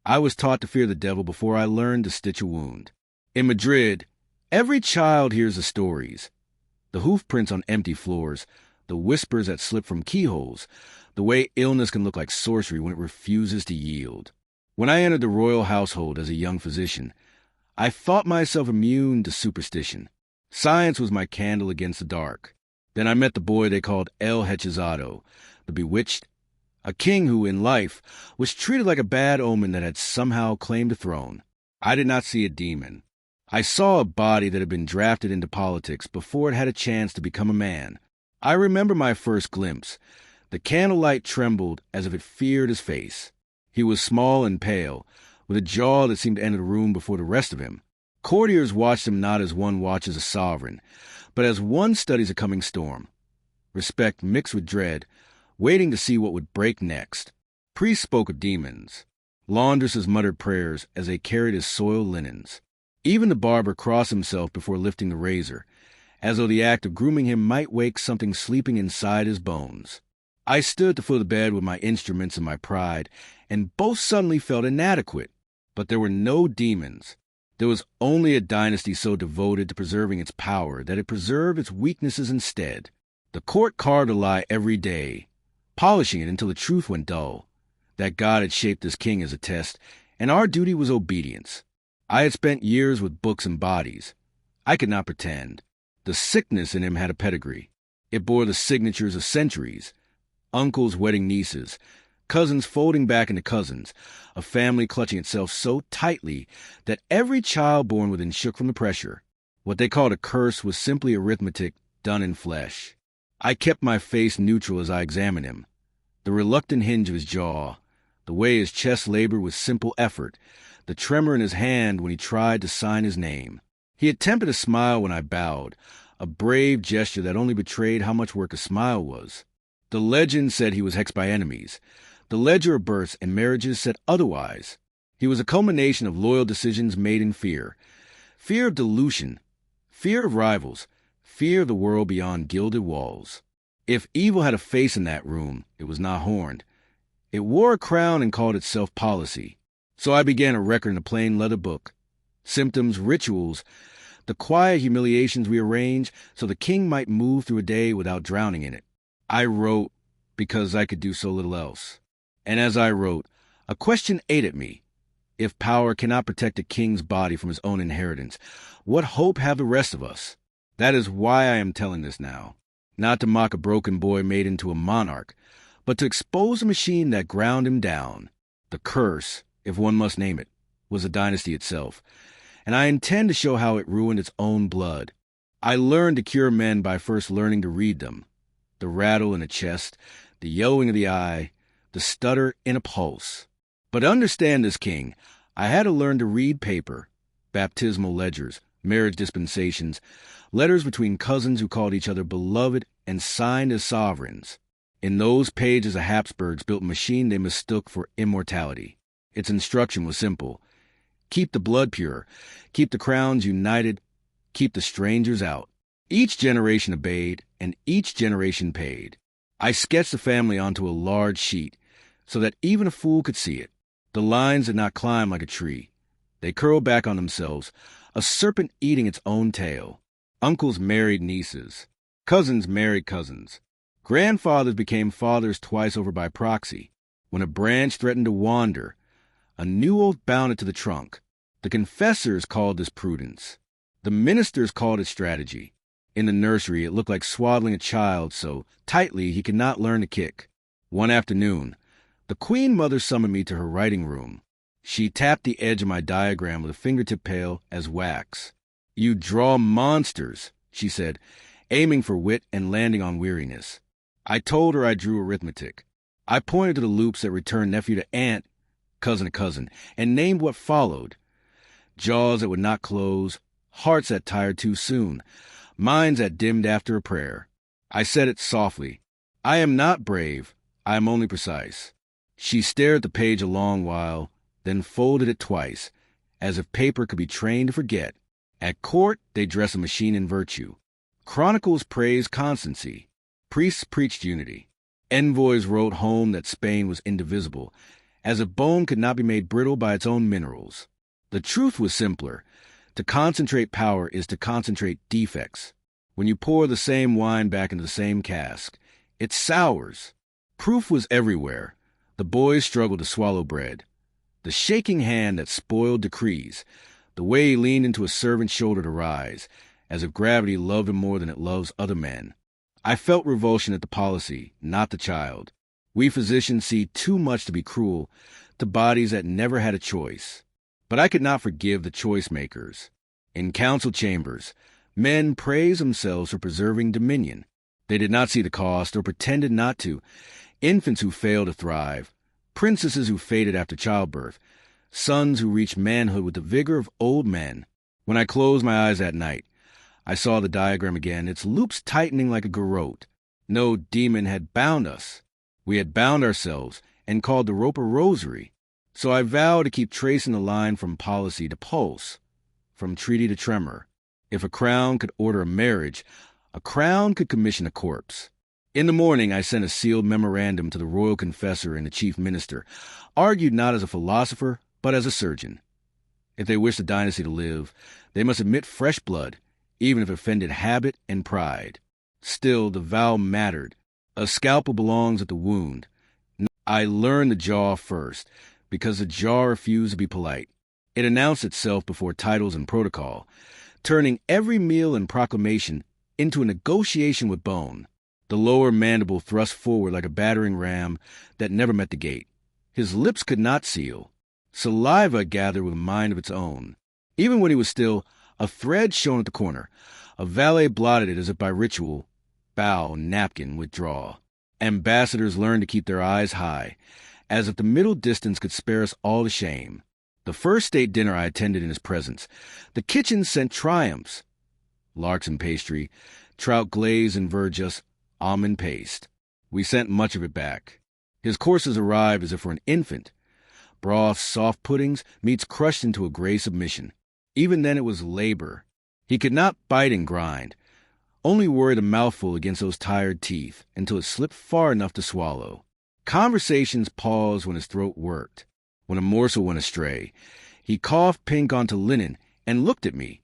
I was taught to fear the devil before I learned to stitch a wound. In Madrid, every child hears the stories. The hoof prints on empty floors, the whispers that slip from keyholes, the way illness can look like sorcery when it refuses to yield. When I entered the royal household as a young physician, I thought myself immune to superstition. Science was my candle against the dark. Then I met the boy they called Hechizado, the Bewitched, a king who, in life, was treated like a bad omen that had somehow claimed a throne. I did not see a demon. I saw a body that had been drafted into politics before it had a chance to become a man. I remember my first glimpse. The candlelight trembled as if it feared his face. He was small and pale, with a jaw that seemed to enter the room before the rest of him. Courtiers watched him not as one watches a sovereign, but as one studies a coming storm. Respect mixed with dread, waiting to see what would break next. Priests spoke of demons. Laundresses muttered prayers as they carried his soiled linens. Even the barber crossed himself before lifting the razor, as though the act of grooming him might wake something sleeping inside his bones. I stood at the foot of the bed with my instruments and my pride, and both suddenly felt inadequate. But there were no demons. There was only a dynasty so devoted to preserving its power that it preserved its weaknesses instead. The court carved a lie every day, polishing it until the truth went dull. That God had shaped this king as a test, and our duty was obedience. I had spent years with books and bodies. I could not pretend. The sickness in him had a pedigree. It bore the signatures of centuries. Uncles wedding nieces, cousins folding back into cousins, a family clutching itself so tightly that every child born within shook from the pressure. What they called a curse was simply arithmetic done in flesh. I kept my face neutral as I examined him. The reluctant hinge of his jaw, the way his chest labored with simple effort, the tremor in his hand when he tried to sign his name. He attempted a smile when I bowed, a brave gesture that only betrayed how much work a smile was. The legend said he was hexed by enemies. The ledger of births and marriages said otherwise. He was a culmination of loyal decisions made in fear. Fear of dilution, fear of rivals, fear of the world beyond gilded walls. If evil had a face in that room, it was not horned. It wore a crown and called itself policy. So I began a record in a plain leather book. Symptoms, rituals, the quiet humiliations we arranged so the king might move through a day without drowning in it. I wrote because I could do so little else. And as I wrote, a question ate at me. If power cannot protect a king's body from his own inheritance, what hope have the rest of us? That is why I am telling this now. Not to mock a broken boy made into a monarch, but to expose a machine that ground him down. The curse, if one must name it, was a dynasty itself, and I intend to show how it ruined its own blood. I learned to cure men by first learning to read them. The rattle in the chest, the yellowing of the eye, the stutter in a pulse. But to understand this king, I had to learn to read paper, baptismal ledgers, marriage dispensations, letters between cousins who called each other beloved and signed as sovereigns. In those pages, the Habsburgs built a machine they mistook for immortality. Its instruction was simple. Keep the blood pure, keep the crowns united, keep the strangers out. Each generation obeyed, and each generation paid. I sketched the family onto a large sheet, so that even a fool could see it. The lines did not climb like a tree. They curled back on themselves, a serpent eating its own tail. Uncles married nieces. Cousins married cousins. Grandfathers became fathers twice over by proxy. When a branch threatened to wander, a new oath bound it to the trunk. The confessors called this prudence. The ministers called it strategy. In the nursery, it looked like swaddling a child so tightly he could not learn to kick. One afternoon, the queen mother summoned me to her writing room. She tapped the edge of my diagram with a fingertip pale as wax. "You draw monsters," she said, aiming for wit and landing on weariness. I told her I drew arithmetic. I pointed to the loops that returned nephew to aunt, cousin to cousin, and named what followed. Jaws that would not close, hearts that tired too soon, minds that dimmed after a prayer. I said it softly. I am not brave. I am only precise. She stared at the page a long while, then folded it twice, as if paper could be trained to forget. At court, they dress a machine in virtue. Chronicles praised constancy. Priests preached unity. Envoys wrote home that Spain was indivisible, as if bone could not be made brittle by its own minerals. The truth was simpler. To concentrate power is to concentrate defects. When you pour the same wine back into the same cask, it sours. Proof was everywhere. The boys struggled to swallow bread. The shaking hand that spoiled decrees. The way he leaned into a servant's shoulder to rise, as if gravity loved him more than it loves other men. I felt revulsion at the policy, not the child. We physicians see too much to be cruel to bodies that never had a choice. But I could not forgive the choice makers. In council chambers, men praised themselves for preserving dominion. They did not see the cost or pretended not to. Infants who failed to thrive, princesses who faded after childbirth, sons who reached manhood with the vigor of old men. When I closed my eyes that night, I saw the diagram again, its loops tightening like a garrote. No demon had bound us. We had bound ourselves and called the rope a rosary. So I vowed to keep tracing the line from policy to pulse, from treaty to tremor. If a crown could order a marriage, a crown could commission a corpse. In the morning, I sent a sealed memorandum to the royal confessor and the chief minister, argued not as a philosopher, but as a surgeon. If they wished the dynasty to live, they must admit fresh blood, even if it offended habit and pride. Still, the vow mattered. A scalpel belongs at the wound. I learned the jaw first, because the jaw refused to be polite. It announced itself before titles and protocol, turning every meal and proclamation into a negotiation with bone. The lower mandible thrust forward like a battering ram that never met the gate. His lips could not seal. Saliva gathered with a mind of its own. Even when he was still, a thread shone at the corner. A valet blotted it as if by ritual. Bow, napkin, withdraw. Ambassadors learned to keep their eyes high, as if the middle distance could spare us all the shame. The first state dinner I attended in his presence, the kitchen sent triumphs. Larks and pastry, trout glaze and verjus, almond paste. We sent much of it back. His courses arrived as if for an infant. Broths, soft puddings, meats crushed into a gray submission. Even then it was labor. He could not bite and grind, only worried a mouthful against those tired teeth until it slipped far enough to swallow. Conversations paused when his throat worked. When a morsel went astray, he coughed pink onto linen and looked at me,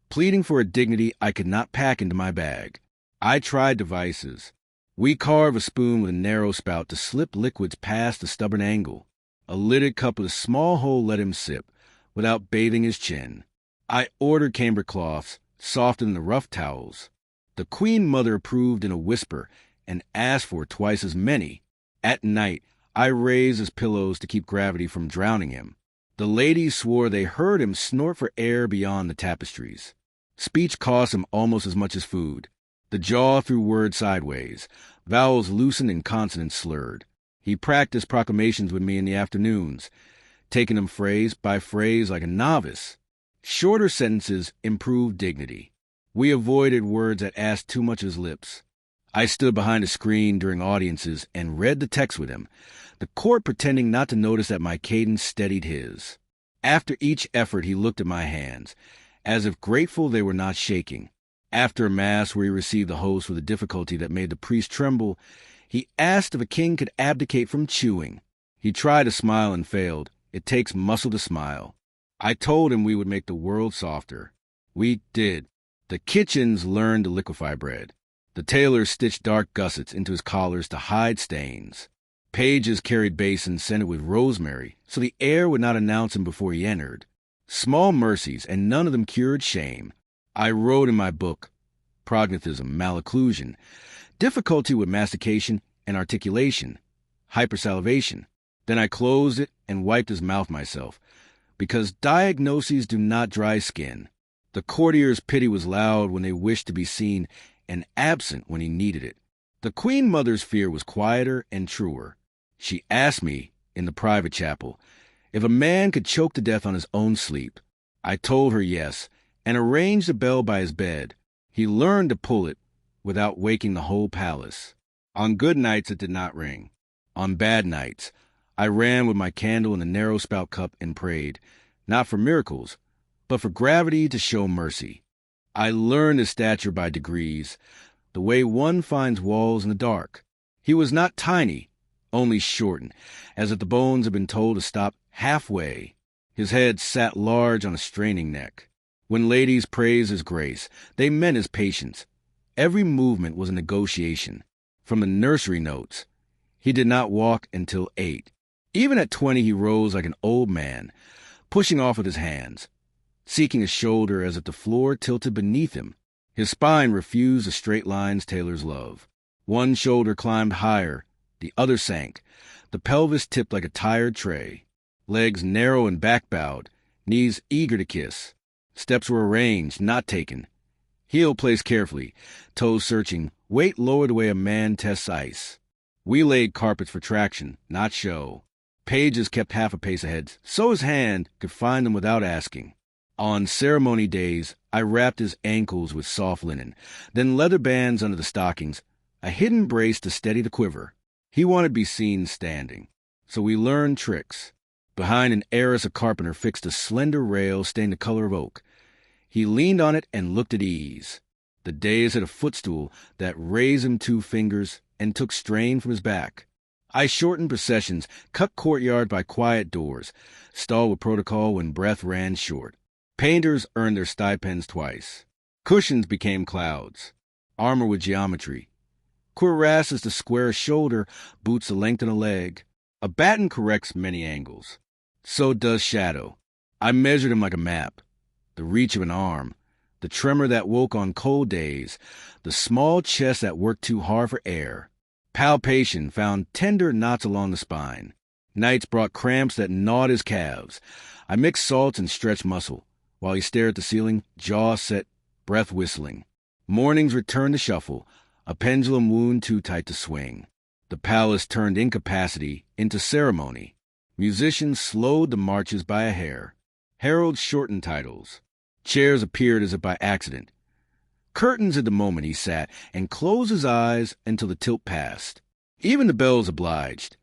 pleading for a dignity I could not pack into my bag. I tried devices. We carved a spoon with a narrow spout to slip liquids past the stubborn angle. A lidded cup with a small hole let him sip, without bathing his chin. I ordered cambric cloths, softer than the rough towels. The queen mother approved in a whisper and asked for twice as many. At night, I raised his pillows to keep gravity from drowning him. The ladies swore they heard him snort for air beyond the tapestries. Speech cost him almost as much as food. The jaw threw words sideways, vowels loosened and consonants slurred. He practiced proclamations with me in the afternoons, taking them phrase by phrase like a novice. Shorter sentences improved dignity. We avoided words that asked too much of his lips. I stood behind a screen during audiences and read the text with him, the court pretending not to notice that my cadence steadied his. After each effort, he looked at my hands, as if grateful they were not shaking. After a mass where he received the host with a difficulty that made the priest tremble, he asked if a king could abdicate from chewing. He tried to smile and failed. It takes muscle to smile. I told him we would make the world softer. We did. The kitchens learned to liquefy bread. The tailors stitched dark gussets into his collars to hide stains. Pages carried basins scented with rosemary, so the air would not announce him before he entered. Small mercies, and none of them cured shame. I wrote in my book, prognathism, malocclusion, difficulty with mastication and articulation, hypersalivation. Then I closed it and wiped his mouth myself, because diagnoses do not dry skin. The courtier's pity was loud when they wished to be seen and absent when he needed it. The queen mother's fear was quieter and truer. She asked me, in the private chapel, if a man could choke to death on his own sleep. I told her yes, and arranged a bell by his bed. He learned to pull it without waking the whole palace. On good nights it did not ring. On bad nights, I ran with my candle in the narrow spout cup and prayed, not for miracles, but for gravity to show mercy. I learned his stature by degrees, the way one finds walls in the dark. He was not tiny, only shortened, as if the bones had been told to stop halfway. His head sat large on a straining neck. When ladies praised his grace, they meant his patience. Every movement was a negotiation. From the nursery notes, he did not walk until 8. Even at 20, he rose like an old man, pushing off with his hands, seeking a shoulder as if the floor tilted beneath him. His spine refused the straight lines tailors love. One shoulder climbed higher, the other sank. The pelvis tipped like a tired tray. Legs narrow and back-bowed, knees eager to kiss. Steps were arranged, not taken. Heel placed carefully, toes searching, weight lowered the way a man tests ice. We laid carpets for traction, not show. Pages kept half a pace ahead, so his hand could find them without asking. On ceremony days, I wrapped his ankles with soft linen, then leather bands under the stockings, a hidden brace to steady the quiver. He wanted to be seen standing, so we learned tricks. Behind an arras, a carpenter fixed a slender rail stained the color of oak. He leaned on it and looked at ease. The dais had a footstool that raised him 2 fingers and took strain from his back. I shortened processions, cut courtyard by quiet doors, stalled with protocol when breath ran short. Painters earned their stipends twice. Cushions became clouds, armor with geometry. Cuirasses to square a shoulder, boots to lengthen a leg. A baton corrects many angles. So does shadow. I measured him like a map. The reach of an arm, the tremor that woke on cold days, the small chest that worked too hard for air. Palpation found tender knots along the spine. Nights brought cramps that gnawed his calves. I mixed salts and stretched muscle, while he stared at the ceiling, jaw set, breath whistling. Mornings returned to shuffle, a pendulum wound too tight to swing. The palace turned incapacity into ceremony. Musicians slowed the marches by a hair. Heralds shortened titles. Chairs appeared as if by accident. Curtains at the moment he sat, and closed his eyes until the tilt passed. Even the bells obliged.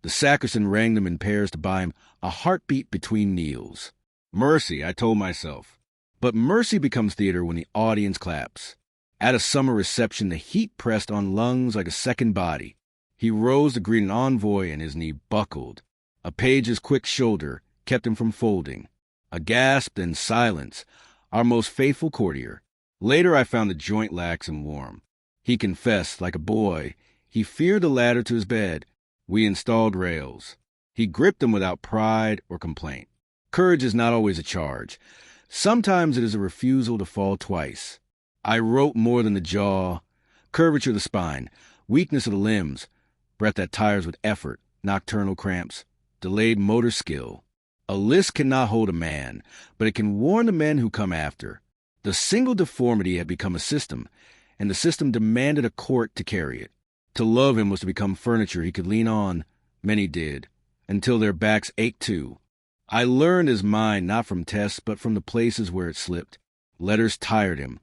The sacristan rang them in pairs to buy him a heartbeat between kneels. Mercy, I told myself. But mercy becomes theater when the audience claps. At a summer reception, the heat pressed on lungs like a second body. He rose to greet an envoy, and his knee buckled. A page's quick shoulder kept him from folding. A gasp, then silence, our most faithful courtier. Later I found the joint lax and warm. He confessed, like a boy, he feared the ladder to his bed. We installed rails. He gripped them without pride or complaint. Courage is not always a charge. Sometimes it is a refusal to fall twice. I wrote more than the jaw, curvature of the spine, weakness of the limbs, breath that tires with effort, nocturnal cramps, delayed motor skill. A list cannot hold a man, but it can warn the men who come after. The single deformity had become a system, and the system demanded a court to carry it. To love him was to become furniture he could lean on. Many did, until their backs ached too. I learned his mind not from tests, but from the places where it slipped. Letters tired him.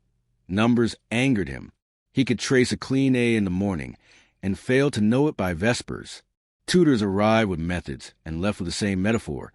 Numbers angered him. He could trace a clean A in the morning, and failed to know it by vespers. Tutors arrived with methods, and left with the same metaphor,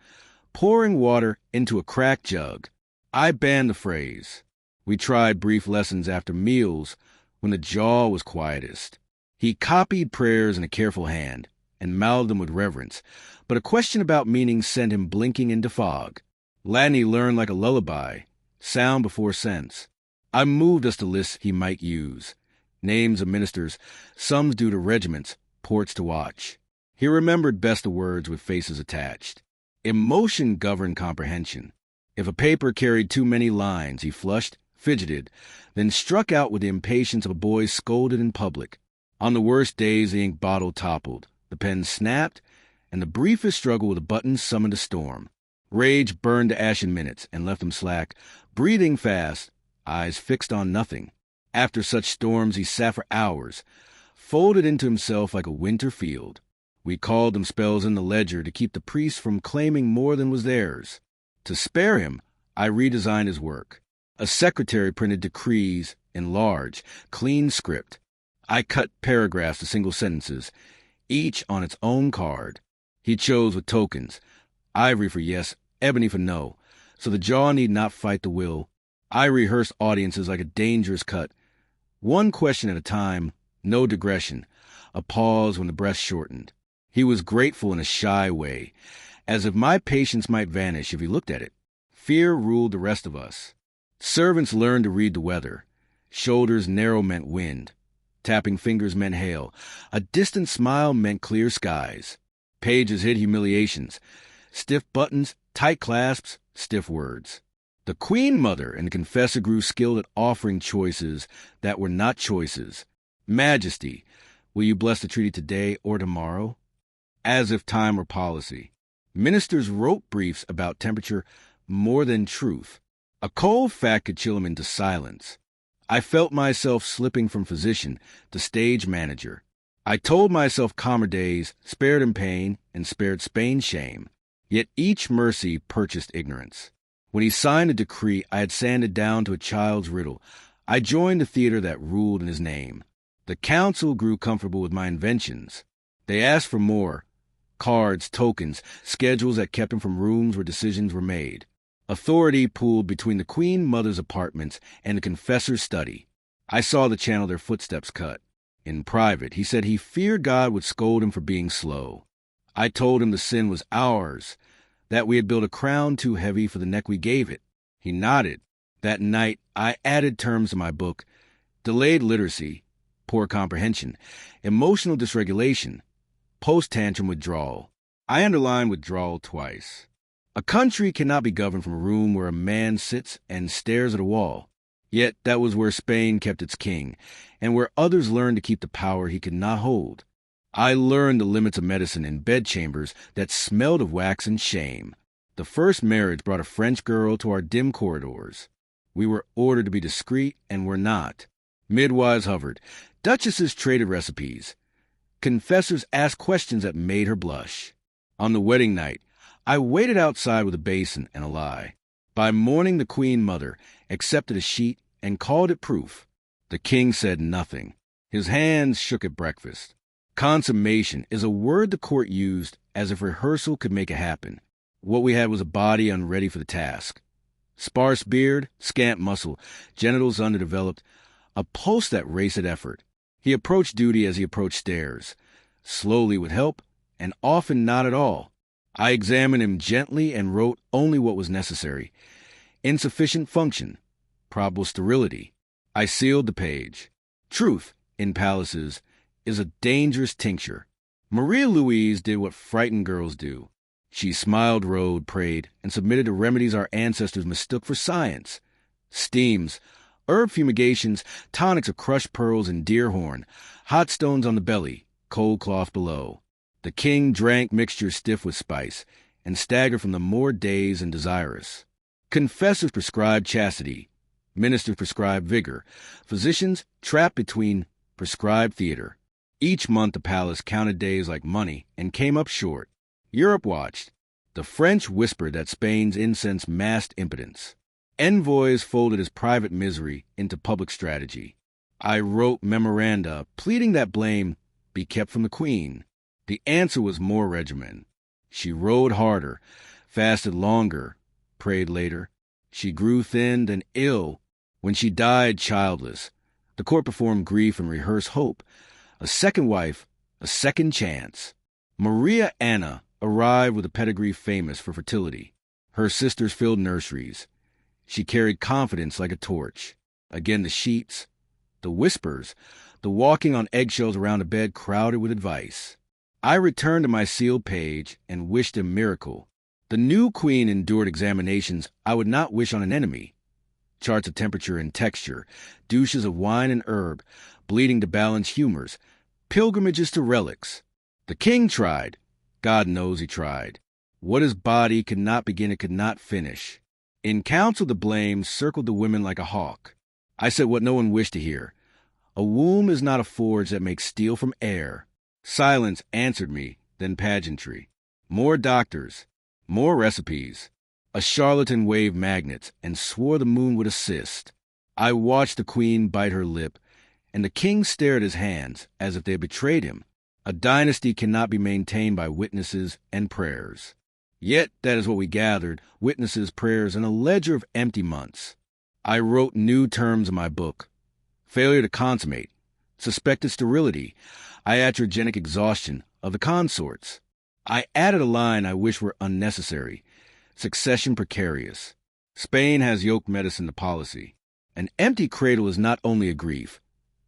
pouring water into a cracked jug. I banned the phrase. We tried brief lessons after meals, when the jaw was quietest. He copied prayers in a careful hand, and mouthed them with reverence, but a question about meaning sent him blinking into fog. Latin he learned like a lullaby, sound before sense. I moved us to lists he might use, names of ministers, sums due to regiments, ports to watch. He remembered best the words with faces attached. Emotion governed comprehension. If a paper carried too many lines, he flushed, fidgeted, then struck out with the impatience of a boy scolded in public. On the worst days, the ink bottle toppled, the pen snapped, and the briefest struggle with a button summoned a storm. Rage burned to ash in minutes and left him slack, breathing fast, eyes fixed on nothing. After such storms he sat for hours, folded into himself like a winter field. We called them spells in the ledger to keep the priests from claiming more than was theirs. To spare him, I redesigned his work. A secretary printed decrees in large, clean script. I cut paragraphs to single sentences, each on its own card. He chose with tokens, ivory for yes, ebony for no, so the jaw need not fight the will. I rehearsed audiences like a dangerous cut. One question at a time, no digression, a pause when the breath shortened. He was grateful in a shy way, as if my patience might vanish if he looked at it. Fear ruled the rest of us. Servants learned to read the weather. Shoulders narrow meant wind. Tapping fingers meant hail. A distant smile meant clear skies. Pages hid humiliations. Stiff buttons, tight clasps, stiff words. The Queen Mother and the confessor grew skilled at offering choices that were not choices. Majesty, will you bless the treaty today or tomorrow? As if time were policy. Ministers wrote briefs about temperature more than truth. A cold fact could chill him into silence. I felt myself slipping from physician to stage manager. I told myself calmer days, spared him pain, and spared Spain shame. Yet each mercy purchased ignorance. When he signed a decree I had sanded down to a child's riddle, I joined the theater that ruled in his name. The council grew comfortable with my inventions. They asked for more. Cards, tokens, schedules that kept him from rooms where decisions were made. Authority pooled between the Queen Mother's apartments and the confessor's study. I saw the channel their footsteps cut. In private, he said he feared God would scold him for being slow. I told him the sin was ours, that we had built a crown too heavy for the neck we gave it. He nodded. That night, I added terms to my book: delayed literacy, poor comprehension, emotional dysregulation, post-tantrum withdrawal. I underlined withdrawal twice. A country cannot be governed from a room where a man sits and stares at a wall. Yet that was where Spain kept its king, and where others learned to keep the power he could not hold. I learned the limits of medicine in bedchambers that smelled of wax and shame. The first marriage brought a French girl to our dim corridors. We were ordered to be discreet and were not. Midwives hovered. Duchesses traded recipes. Confessors asked questions that made her blush. On the wedding night, I waited outside with a basin and a lie. By morning, the Queen Mother accepted a sheet and called it proof. The king said nothing. His hands shook at breakfast. Consummation is a word the court used as if rehearsal could make it happen. What we had was a body unready for the task. Sparse beard, scant muscle, genitals underdeveloped, a pulse that raced at effort. He approached duty as he approached stairs, slowly with help, and often not at all. I examined him gently and wrote only what was necessary. Insufficient function. Probable sterility. I sealed the page. Truth, in palaces, is a dangerous tincture. Maria Louise did what frightened girls do. She smiled, rode, prayed, and submitted to remedies our ancestors mistook for science. Steams, herb fumigations, tonics of crushed pearls and deer horn, hot stones on the belly, cold cloth below. The king drank mixtures stiff with spice, and staggered from them more dazed and desirous. Confessors prescribed chastity. Ministers prescribed vigor. Physicians trapped between prescribed theater. Each month the palace counted days like money and came up short. Europe watched. The French whispered that Spain's incense masked impotence. Envoys folded his private misery into public strategy. I wrote memoranda pleading that blame be kept from the Queen. The answer was more regimen. She rode harder, fasted longer, prayed later. She grew thin, then ill. When she died childless, the court performed grief and rehearsed hope. A second wife, a second chance. Maria Anna arrived with a pedigree famous for fertility. Her sisters filled nurseries. She carried confidence like a torch. Again the sheets, the whispers, the walking on eggshells around a bed crowded with advice. I returned to my sealed page and wished a miracle. The new queen endured examinations I would not wish on an enemy. Charts of temperature and texture, douches of wine and herb, bleeding to balance humors, pilgrimages to relics. The king tried. God knows he tried. What his body could not begin, it could not finish. In council the blame circled the women like a hawk. I said what no one wished to hear. A womb is not a forge that makes steel from air. Silence answered me, then pageantry. More doctors, more recipes. A charlatan waved magnets and swore the moon would assist. I watched the queen bite her lip, and the king stared at his hands as if they had betrayed him. A dynasty cannot be maintained by witnesses and prayers. Yet that is what we gathered, witnesses, prayers, and a ledger of empty months. I wrote new terms in my book. Failure to consummate, suspected sterility, iatrogenic exhaustion, of the consorts. I added a line I wish were unnecessary. Succession precarious. Spain has yoked medicine to policy. An empty cradle is not only a grief.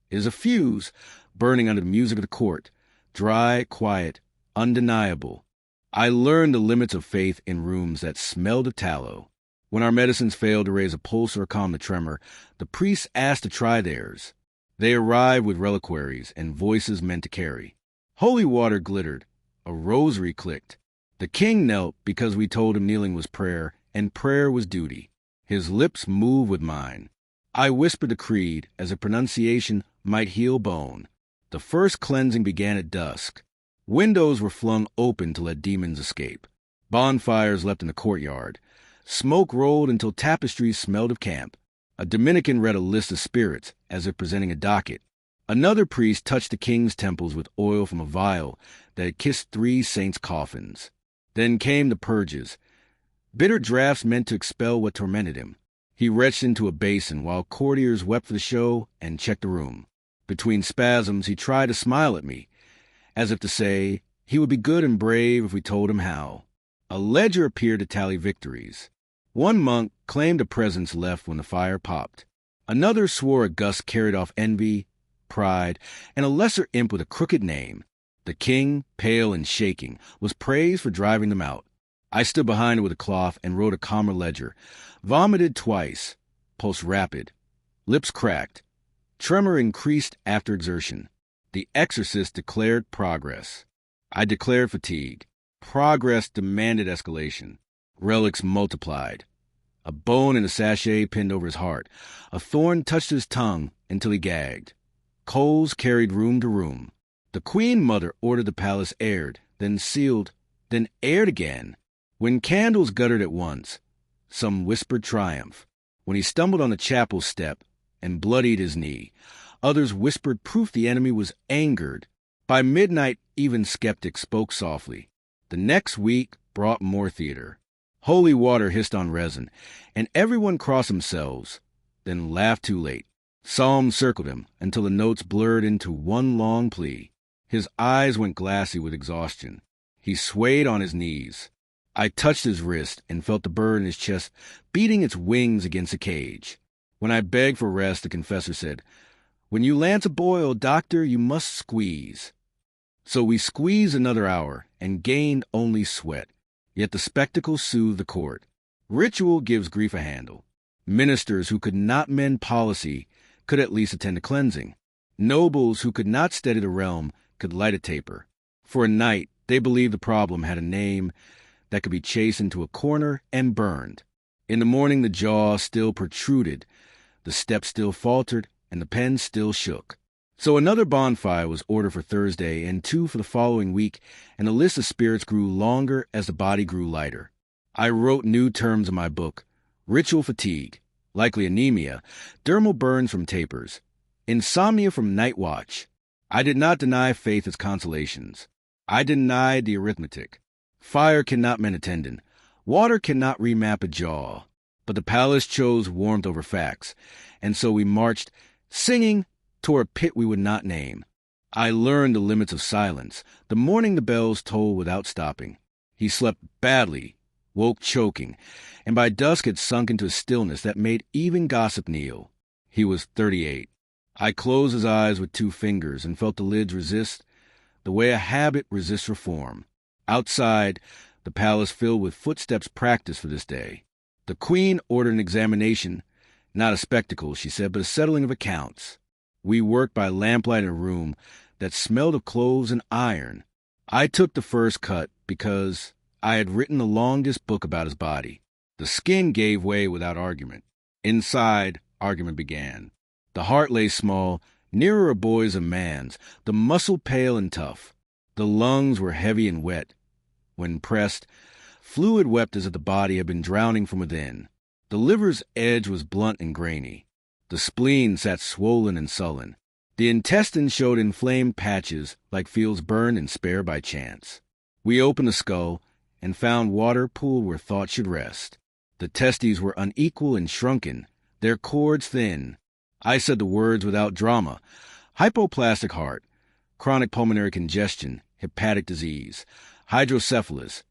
It is a fuse burning under the music of the court. Dry, quiet, undeniable. I learned the limits of faith in rooms that smelled of tallow. When our medicines failed to raise a pulse or calm the tremor, the priests asked to try theirs. They arrived with reliquaries and voices meant to carry. Holy water glittered. A rosary clicked. The king knelt because we told him kneeling was prayer, and prayer was duty. His lips moved with mine. I whispered the creed as a pronunciation might heal bone. The first cleansing began at dusk. Windows were flung open to let demons escape. Bonfires leapt in the courtyard. Smoke rolled until tapestries smelled of camp. A Dominican read a list of spirits as if presenting a docket. Another priest touched the king's temples with oil from a vial that had kissed 3 saints' coffins. Then came the purges. Bitter draughts meant to expel what tormented him. He retched into a basin while courtiers wept for the show and checked the room. Between spasms, he tried to smile at me, as if to say he would be good and brave if we told him how. A ledger appeared to tally victories. One monk claimed a presence left when the fire popped. Another swore a gust carried off envy, pride, and a lesser imp with a crooked name. The king, pale and shaking, was praised for driving them out. I stood behind her with a cloth and wrote a calmer ledger. Vomited twice. Pulse rapid. Lips cracked. Tremor increased after exertion. The exorcist declared progress. I declared fatigue. Progress demanded escalation. Relics multiplied. A bone in a sachet pinned over his heart. A thorn touched his tongue until he gagged. Coals carried room to room. The queen mother ordered the palace aired, then sealed, then aired again. When candles guttered at once, some whispered triumph. When he stumbled on the chapel step and bloodied his knee, others whispered proof the enemy was angered. By midnight, even skeptics spoke softly. The next week brought more theater. Holy water hissed on resin, and everyone crossed themselves, then laughed too late. Psalms circled him until the notes blurred into one long plea. His eyes went glassy with exhaustion. He swayed on his knees. I touched his wrist and felt the bird in his chest beating its wings against a cage. When I begged for rest, the confessor said, "When you lance a boil, doctor, you must squeeze." So we squeezed another hour and gained only sweat. Yet the spectacle soothed the court. Ritual gives grief a handle. Ministers who could not mend policy could at least attend a cleansing. Nobles who could not steady the realm could light a taper. For a night, they believed the problem had a name that could be chased into a corner and burned. In the morning, the jaw still protruded, the step still faltered, and the pen still shook. So another bonfire was ordered for Thursday and 2 for the following week, and the list of spirits grew longer as the body grew lighter. I wrote new terms in my book: ritual fatigue, likely anemia, dermal burns from tapers, insomnia from night watch. I did not deny faith its consolations. I denied the arithmetic. Fire cannot mend a tendon. Water cannot remap a jaw. But the palace chose warmth over facts, and so we marched, singing, toward a pit we would not name. I learned the limits of silence. The morning the bells tolled without stopping. He slept badly, woke choking, and by dusk had sunk into a stillness that made even gossip kneel. He was 38. I closed his eyes with 2 fingers and felt the lids resist, the way a habit resists reform. Outside, the palace filled with footsteps practiced for this day. The queen ordered an examination, not a spectacle, she said, but a settling of accounts. We worked by lamplight in a room that smelled of cloves and iron. I took the first cut because I had written the longest book about his body. The skin gave way without argument. Inside, argument began. The heart lay small, nearer a boy's a man's, the muscle pale and tough. The lungs were heavy and wet. When pressed, fluid wept as if the body had been drowning from within. The liver's edge was blunt and grainy. The spleen sat swollen and sullen. The intestines showed inflamed patches like fields burned and spared by chance. We opened the skull and found water pooled where thought should rest. The testes were unequal and shrunken, their cords thin. I said the words without drama. Hypoplastic heart, chronic pulmonary congestion, hepatic disease, hydrocephalus,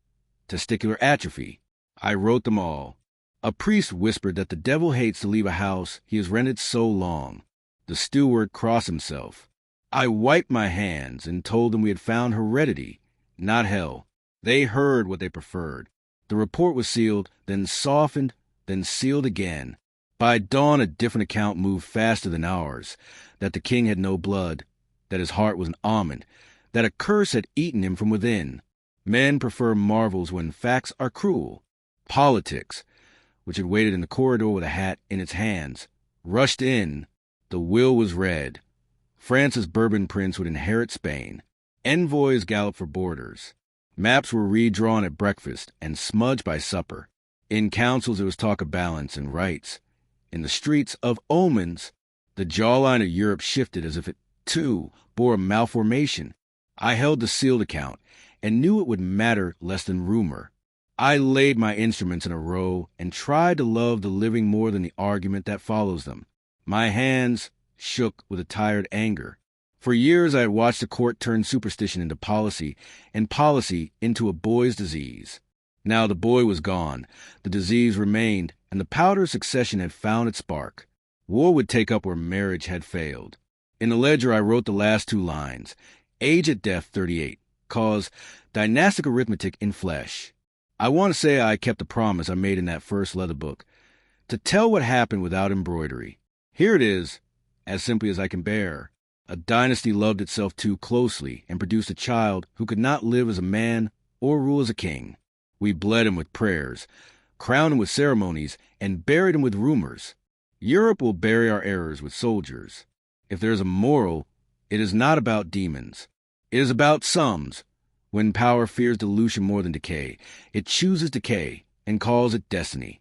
testicular atrophy. I wrote them all. A priest whispered that the devil hates to leave a house he has rented so long. The steward crossed himself. I wiped my hands and told them we had found heredity, not hell. They heard what they preferred. The report was sealed, then softened, then sealed again. By dawn, a different account moved faster than ours, that the king had no blood, that his heart was an almond, that a curse had eaten him from within. Men prefer marvels when facts are cruel. Politics, which had waited in the corridor with a hat in its hands, rushed in. The will was read. France's Bourbon prince would inherit Spain. Envoys galloped for borders. Maps were redrawn at breakfast and smudged by supper. In councils there was talk of balance and rights. In the streets of omens, the jawline of Europe shifted as if it, too, bore a malformation. I held the sealed account and knew it would matter less than rumor. I laid my instruments in a row and tried to love the living more than the argument that follows them. My hands shook with a tired anger. For years I had watched the court turn superstition into policy, and policy into a boy's disease. Now the boy was gone, the disease remained, and the powder of succession had found its spark. War would take up where marriage had failed. In the ledger I wrote the last 2 lines. Age at death 38, cause dynastic arithmetic in flesh. I want to say I kept the promise I made in that first leather book, to tell what happened without embroidery. Here it is, as simply as I can bear. A dynasty loved itself too closely and produced a child who could not live as a man or rule as a king. We bled him with prayers, crowned him with ceremonies, and buried him with rumors. Europe will bury our errors with soldiers. If there is a moral, it is not about demons. It is about sums. When power fears dilution more than decay, it chooses decay and calls it destiny.